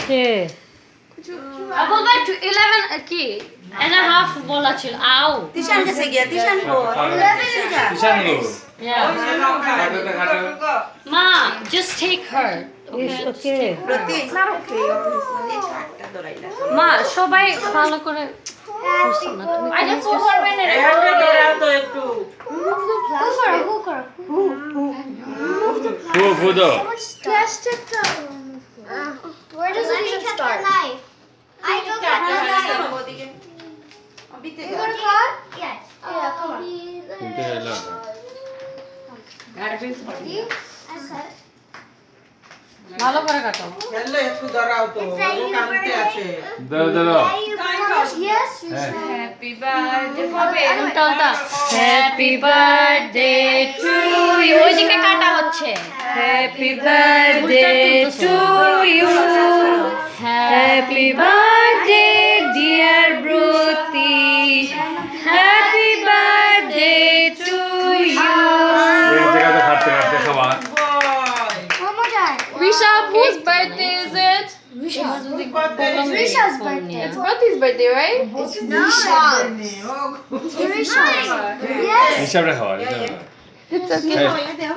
কে বলবা 11 কি and a half বলা ছিল আও তিশান কাছে গিয়া তিশান বল 11 কিষান গো মা just take her ইস ওকে প্রতি একটা দরাইলা মা সবাই ভালো করে করছো না তুমি আরে ফোন করবে না একটা দরাও তো একটু ফুদো Where does it even start? I go get the knife. ওদিকে অবিতে You gonna cut? Yes. Yeah, come on. কিন্তু হলো I cut. ভালো করে কাটো হ্যালো একটু দরাও তো ও কামতে আছে দাও দাও Yes. Happy birthday, Bobby. উল্টালটা হ্যাপি বার্থডে টু ইউ ওইদিকে কাটা হচ্ছে happy birthday to you happy birthday dear Broti happy birthday to you এই জায়গাতে খাচ্ছে খাচ্ছে খাওয়া One more time. Risha, whose birthday is it? Risha's birthday. It's Bobby's birthday, right? No. Risha's. Yes. হিসাবটা খাওয়া It's okay. হ্যাঁ দাও